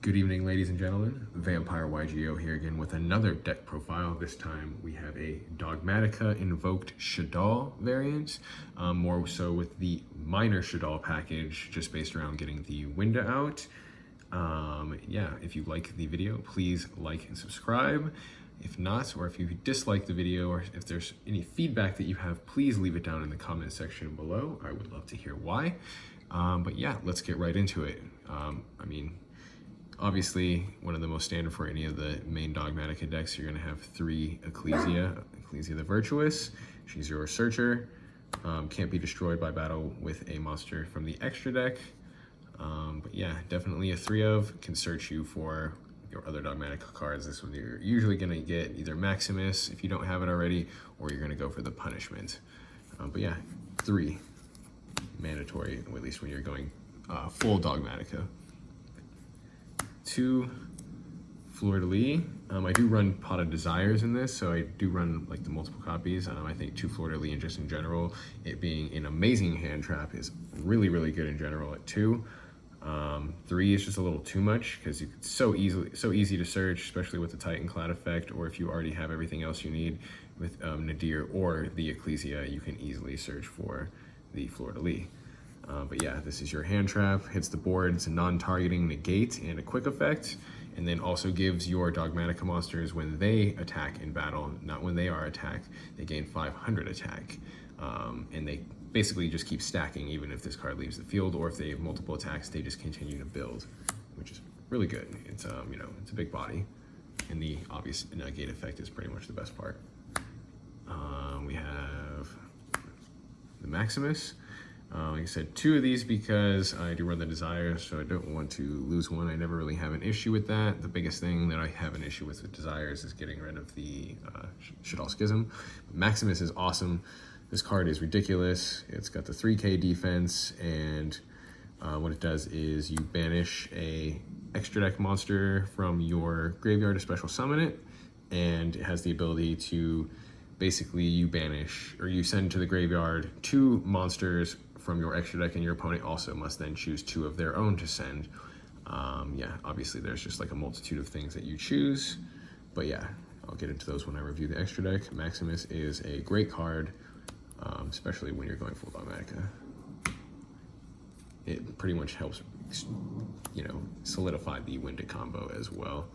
Good evening, ladies and gentlemen. Vampire YGO here again with another deck profile. This time we have a Dogmatika Invoked Shaddoll variant, more so with the minor Shaddoll package, just based around getting the window out. Yeah, if you like the video, please like and subscribe. If not, or if you dislike the video, or if there's any feedback that you have, please leave it down in the comment section below. I would love to hear why. But yeah, let's get right into it. Obviously, one of the most standard for any of the main Dogmatika decks, you're going to have 3 Ecclesia the Virtuous. She's your searcher. Can't be destroyed by battle with a monster from the extra deck. But yeah, definitely a 3 of, can search you for your other Dogmatika cards. This one you're usually going to get either Maximus if you don't have it already, or you're going to go for the Punishment. But yeah, 3 mandatory, at least when you're going full Dogmatika. 2 Fleur-de-lis. I do run Pot of Desires in this, so I do run like the multiple copies. I think 2 Fleur-de-lis, and just in general, it being an amazing hand trap, is really, really good in general at 2. 3 is just a little too much because it's so easy to search, especially with the Titan Cloud effect, or if you already have everything else you need with Nadir or the Ecclesia, you can easily search for the Fleur-de-lis. But yeah, this is your hand trap, hits the board, it's a non-targeting negate and a quick effect, and then also gives your Dogmatika monsters, when they attack in battle, not when they are attacked, they gain 500 attack. And they basically just keep stacking even if this card leaves the field, or if they have multiple attacks, they just continue to build, which is really good. It's it's a big body, and the obvious negate effect is pretty much the best part. We have the Maximus. Like I said, 2 of these because I do run the Desires, so I don't want to lose one. I never really have an issue with that. The biggest thing that I have an issue with Desires is getting rid of the Shaddoll Schism. Maximus is awesome. This card is ridiculous. It's got the 3k defense, and what it does is you banish a extra deck monster from your graveyard to special summon it, and it has the ability to basically you banish, or you send to the graveyard 2 monsters from your extra deck, and your opponent also must then choose 2 of their own to send. Yeah, obviously there's just like a multitude of things that you choose, but yeah, I'll get into those when I review the extra deck. Maximus is a great card, especially when you're going full Dogmatika. It pretty much helps, solidify the Winda combo as well.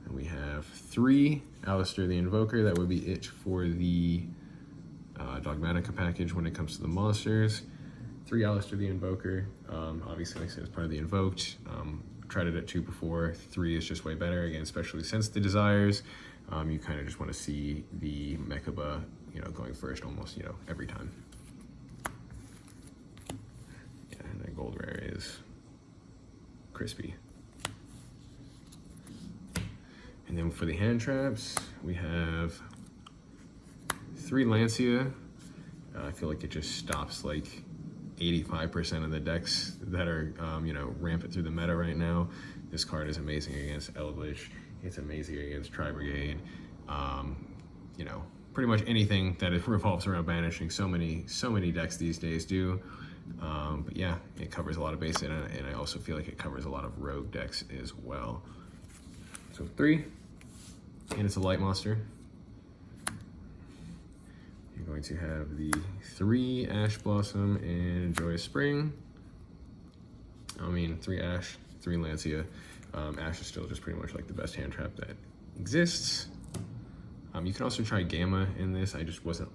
And we have 3 Alistair the Invoker. That would be it for the Dogmatika package when it comes to the monsters. 3 Alistair the Invoker. Obviously, like I said, it's part of the Invoked. Tried it at 2 before. 3 is just way better, again, especially since the Desires. You kind of just want to see the Mechaba, going first almost, every time. Yeah, and the gold rare is crispy. And then for the hand traps, we have 3 Lancia. I feel like it just stops like 85% of the decks that are, rampant through the meta right now. This card is amazing against Eldritch. It's amazing against Tri-Brigade. Pretty much anything that it revolves around banishing. So many decks these days do. But yeah, it covers a lot of base, and I also feel like it covers a lot of rogue decks as well. So 3, and it's a light monster. You're going to have the 3 Ash Blossom and Joyous Spring. 3 Ash, 3 Lancia. Ash is still just pretty much like the best hand trap that exists. You can also try Gamma in this. I just wasn't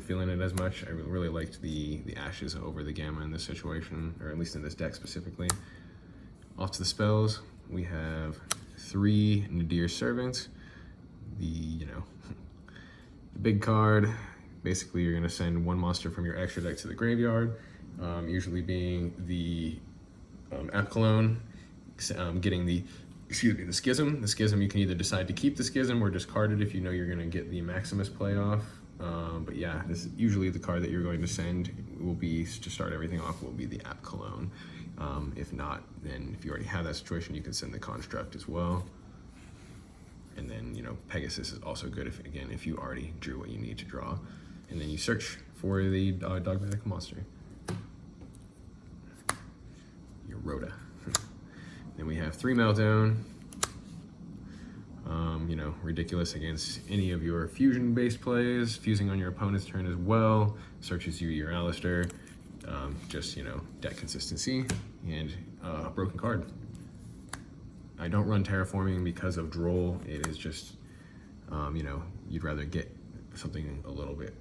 feeling it as much. I really liked the Ashes over the Gamma in this situation, or at least in this deck specifically. Off to the spells, we have 3 Nadir Servants. The big card. Basically, you're gonna send 1 monster from your extra deck to the graveyard, usually being the Cologne, getting the Schism. The Schism, you can either decide to keep the Schism or discard it if you know you're gonna get the Maximus play off. But yeah, this is usually the card that you're going to send will be, to start everything off, will be the Cologne. If not, then if you already have that situation, you can send the Construct as well. And then, Pegasus is also good if you already drew what you need to draw. And then you search for the Dogmatika monster. Your Rhoda. Then we have have 3 Meltdown. You know, ridiculous against any of your fusion-based plays. Fusing on your opponent's turn as well. Searches you your Alistair. Just, you know, deck consistency and broken card. I don't run Terraforming because of Droll. It is just, you know, you'd rather get something a little bit,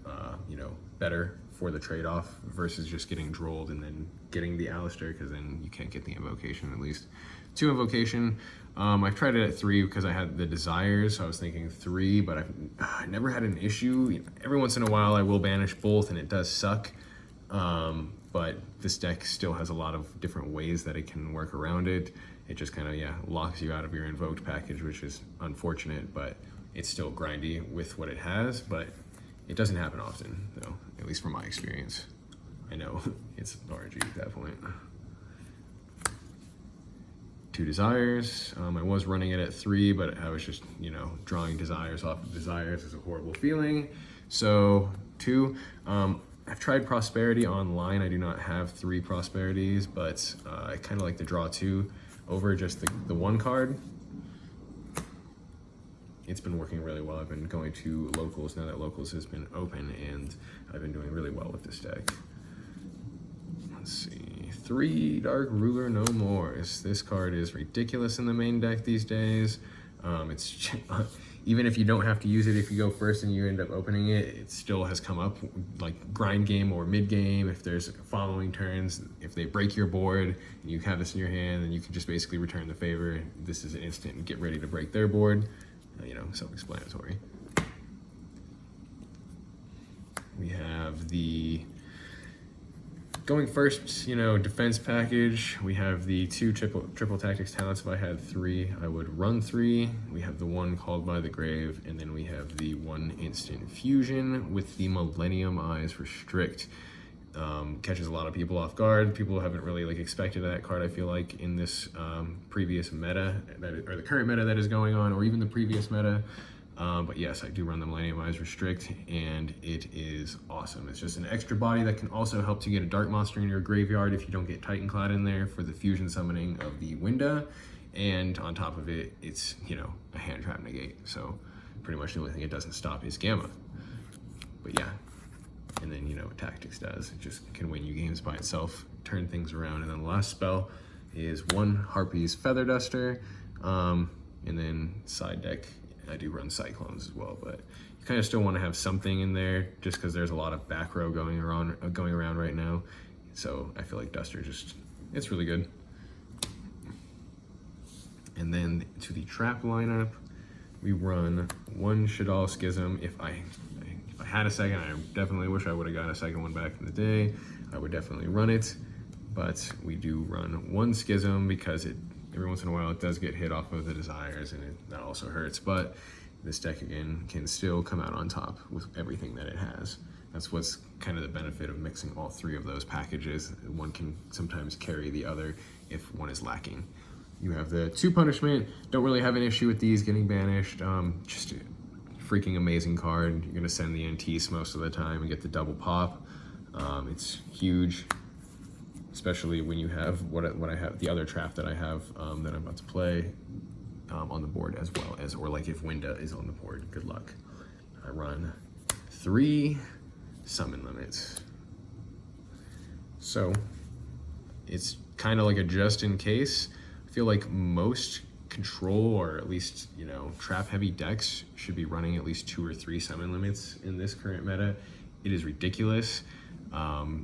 you know, better for the trade-off versus just getting Drolled and then getting the Alistair, because then you can't get the Invocation at least. 2 Invocation. I've tried it at 3 because I had the Desires, so I was thinking 3, but I never had an issue. Every once in a while I will banish both, and it does suck. But this deck still has a lot of different ways that it can work around it. It just kind of, yeah, locks you out of your invoked package, which is unfortunate, but it's still grindy with what it has, but it doesn't happen often, though, at least from my experience. I know it's RNG at that point. 2 Desires. I was running it at 3, but I was just, you know, drawing Desires off of Desires is a horrible feeling. So 2. I've tried Prosperity online. I do not have 3 Prosperities, but I kind of like to draw 2 over just the 1 card. It's been working really well. I've been going to locals now that locals has been open, and I've been doing really well with this deck. Let's see. 3 Dark Ruler No More. This card is ridiculous in the main deck these days. It's even if you don't have to use it, if you go first and you end up opening it, it still has come up like grind game or mid game. If there's following turns, if they break your board and you have this in your hand, then you can just basically return the favor. This is an instant and get ready to break their board. You know, self-explanatory. We have the going first, you know, defense package. We have the 2 triple tactics talents. If I had 3, I would run 3. We have the 1 Called by the Grave, and then we have the 1 instant fusion with the Millennium Eyes Restrict. Catches a lot of people off guard. People haven't really like expected that card, I feel like, in this previous meta or the current meta that is going on, or even the previous meta. But yes, I do run the Millennium Eyes Restrict, and it is awesome. It's just an extra body that can also help to get a Dark Monster in your graveyard if you don't get Titanclad in there for the fusion summoning of the Winda. And on top of it, it's, you know, a hand trap negate. So pretty much the only thing it doesn't stop is Gamma. But yeah. And then, you know, what Tactics does. It just can win you games by itself, turn things around. And then the last spell is 1 Harpy's Feather Duster. And then side deck, I do run Cyclones as well, but you kind of still want to have something in there just because there's a lot of back row going around right now. So I feel like Duster it's really good. And then to the trap lineup, we run 1 Shaddoll Schism. If I had a second, I definitely wish I would have got a second one back in the day. I would definitely run it, but we do run 1 Schism because every once in a while it does get hit off of the Desires, and that also hurts. But this deck again can still come out on top with everything that it has. That's what's kind of the benefit of mixing all 3 of those packages. One can sometimes carry the other if one is lacking. You have the 2 Punishment. Don't really have an issue with these getting banished. Just freaking amazing card. You're gonna send the Antis most of the time and get the double pop. It's huge, especially when you have what I have, the other trap that I have that I'm about to play on the board as well as, or like if Winda is on the board, good luck. I run 3 summon limits. So it's kind of like a just in case. I feel like most control, or at least, you know, trap heavy decks should be running at least 2 or 3 summon limits in this current meta. It is ridiculous.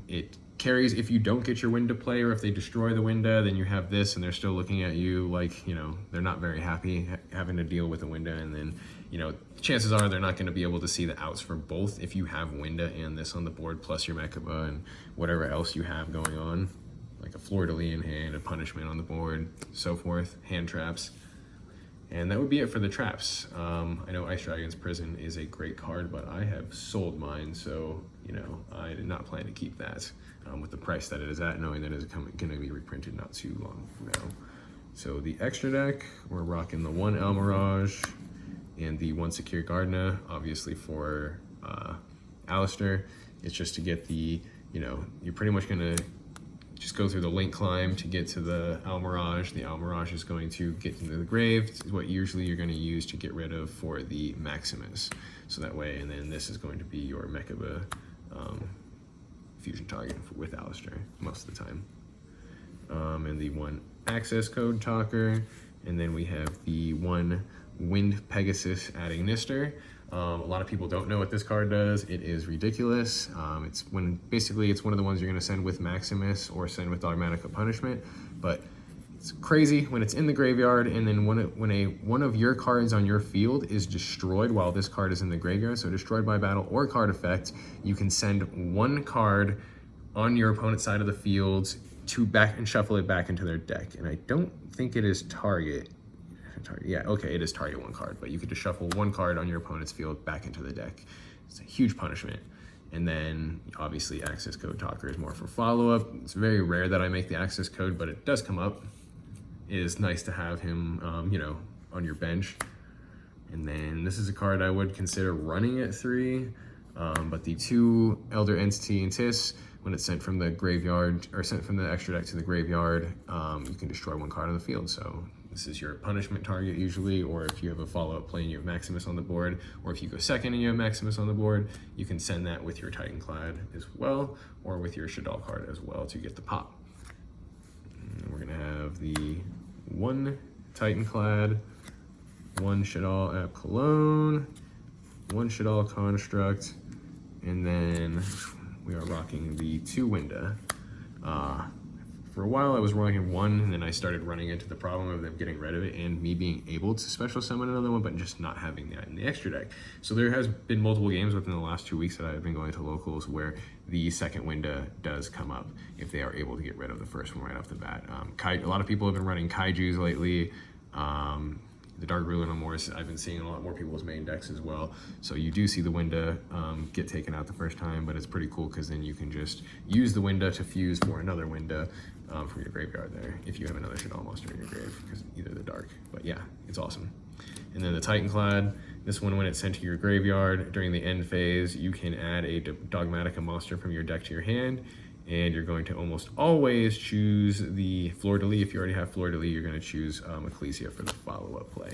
It carries if you don't get your Winda play, or if they destroy the Winda, then you have this and they're still looking at you like, you know, they're not very happy having to deal with the Winda, and then, you know, chances are they're not going to be able to see the outs for both if you have Winda and this on the board, plus your Mechaba and whatever else you have going on, like a Fleur-de-Lis in hand, a Punishment on the board, so forth, hand traps. And that would be it for the traps. I know Ice Dragon's Prison is a great card, but I have sold mine, so, you know, I did not plan to keep that with the price that it is at, knowing that it's going to be reprinted not too long from now. So the extra deck, we're rocking the 1 El Mirage and the 1 Secure Gardener, obviously for Alistair. It's just to get the, you know, you're pretty much going to just go through the link climb to get to the Almirage. The Almirage is going to get into the grave. It's what usually you're going to use to get rid of for the Maximus. So that way, and then this is going to be your Mechaba fusion target with Alistair most of the time. And the 1 access code talker, and then we have the 1 Wind Pegasus adding Nister. A lot of people don't know what this card does. It is ridiculous. Basically it's one of the ones you're going to send with Maximus or send with Dogmatika Punishment, but it's crazy when it's in the graveyard, and then when one of your cards on your field is destroyed while this card is in the graveyard, so destroyed by battle or card effect, you can send 1 card on your opponent's side of the field to back and shuffle it back into their deck. And I don't think it is target. Yeah, okay, it is target 1 card, but you could just shuffle 1 card on your opponent's field back into the deck. It's a huge punishment. And then obviously access code talker is more for follow-up. It's very rare that I make the access code, but it does come up. It is nice to have him, you know, on your bench. And then this is a card I would consider running at 3, but the 2 Elder Entity and Tis, when it's sent from the graveyard, or sent from the extra deck to the graveyard, you can destroy 1 card on the field. So this is your punishment target usually, or if you have a follow-up play and you have Maximus on the board, or if you go second and you have Maximus on the board, you can send that with your Titanclad as well, or with your Shaddoll card as well to get the pop. And we're gonna have the 1 Titanclad, 1 Shaddoll App Cologne, 1 Shaddoll Construct, and then we are rocking the 2 Winda. For a while I was running 1, and then I started running into the problem of them getting rid of it and me being able to special summon another one, but just not having that in the extra deck. So there has been multiple games within the last 2 weeks that I've been going to locals where the second Winda does come up if they are able to get rid of the first one right off the bat. A lot of people have been running Kaijus lately. The Dark Ruler No More, I've been seeing a lot more people's main decks as well. So you do see the Winda get taken out the first time, but it's pretty cool because then you can just use the Winda to fuse for another Winda from your graveyard there, if you have another Shaddoll monster in your grave, because either the dark. But yeah, it's awesome. And then the Titanclad, this one, when it's sent to your graveyard during the end phase, you can add a Dogmatika monster from your deck to your hand, and you're going to almost always choose the Fleur-de-Lis. If you already have Fleur-de-Lis, you're going to choose Ecclesia for the follow-up play.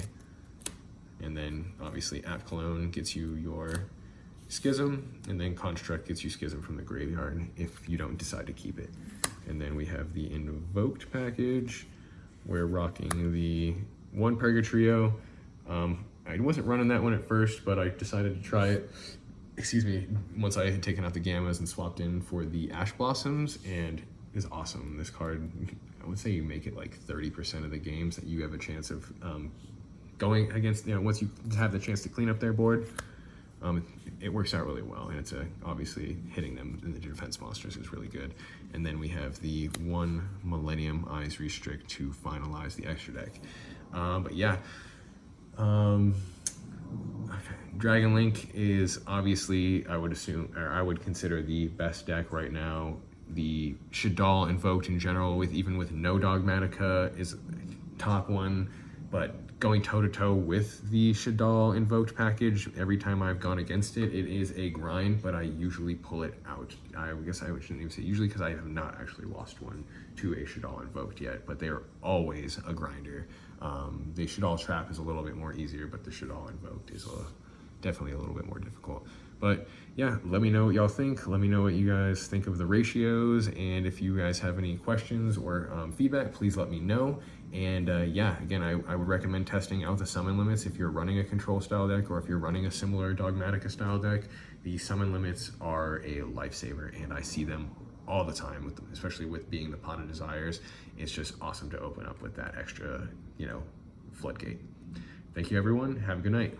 And then obviously App Cologne gets you your Schism, and then Construct gets you Schism from the graveyard if you don't decide to keep it. And then we have the Invoked package. We're rocking the 1 Purgatrio. I wasn't running that one at first, but I decided to try it. Excuse me, once I had taken out the Gammas and swapped in for the Ash Blossoms, and it's awesome. This card, I would say you make it like 30% of the games that you have a chance of going against, you know, once you have the chance to clean up their board. It works out really well, and it's obviously hitting them in the defense monsters is really good. And then we have the 1 Millennium Eyes Restrict to finalize the extra deck. But yeah, Dragon Link is obviously, I would assume, or I would consider the best deck right now. The Shaddoll Invoked in general, even with no Dogmatika, is top 1, but going toe-to-toe with the Shaddoll Invoked package, every time I've gone against it, it is a grind, but I usually pull it out. I guess I shouldn't even say usually, because I have not actually lost one to a Shaddoll Invoked yet, but they're always a grinder. The Shaddoll Trap is a little bit more easier, but the Shaddoll Invoked is definitely a little bit more difficult. But yeah, let me know what y'all think. Let me know what you guys think of the ratios, and if you guys have any questions or feedback, please let me know. And yeah, again, I would recommend testing out the summon limits if you're running a control style deck, or if you're running a similar Dogmatika style deck. The summon limits are a lifesaver, and I see them all the time, with them, especially with being the Pot of Desires. It's just awesome to open up with that extra, you know, floodgate. Thank you, everyone. Have a good night.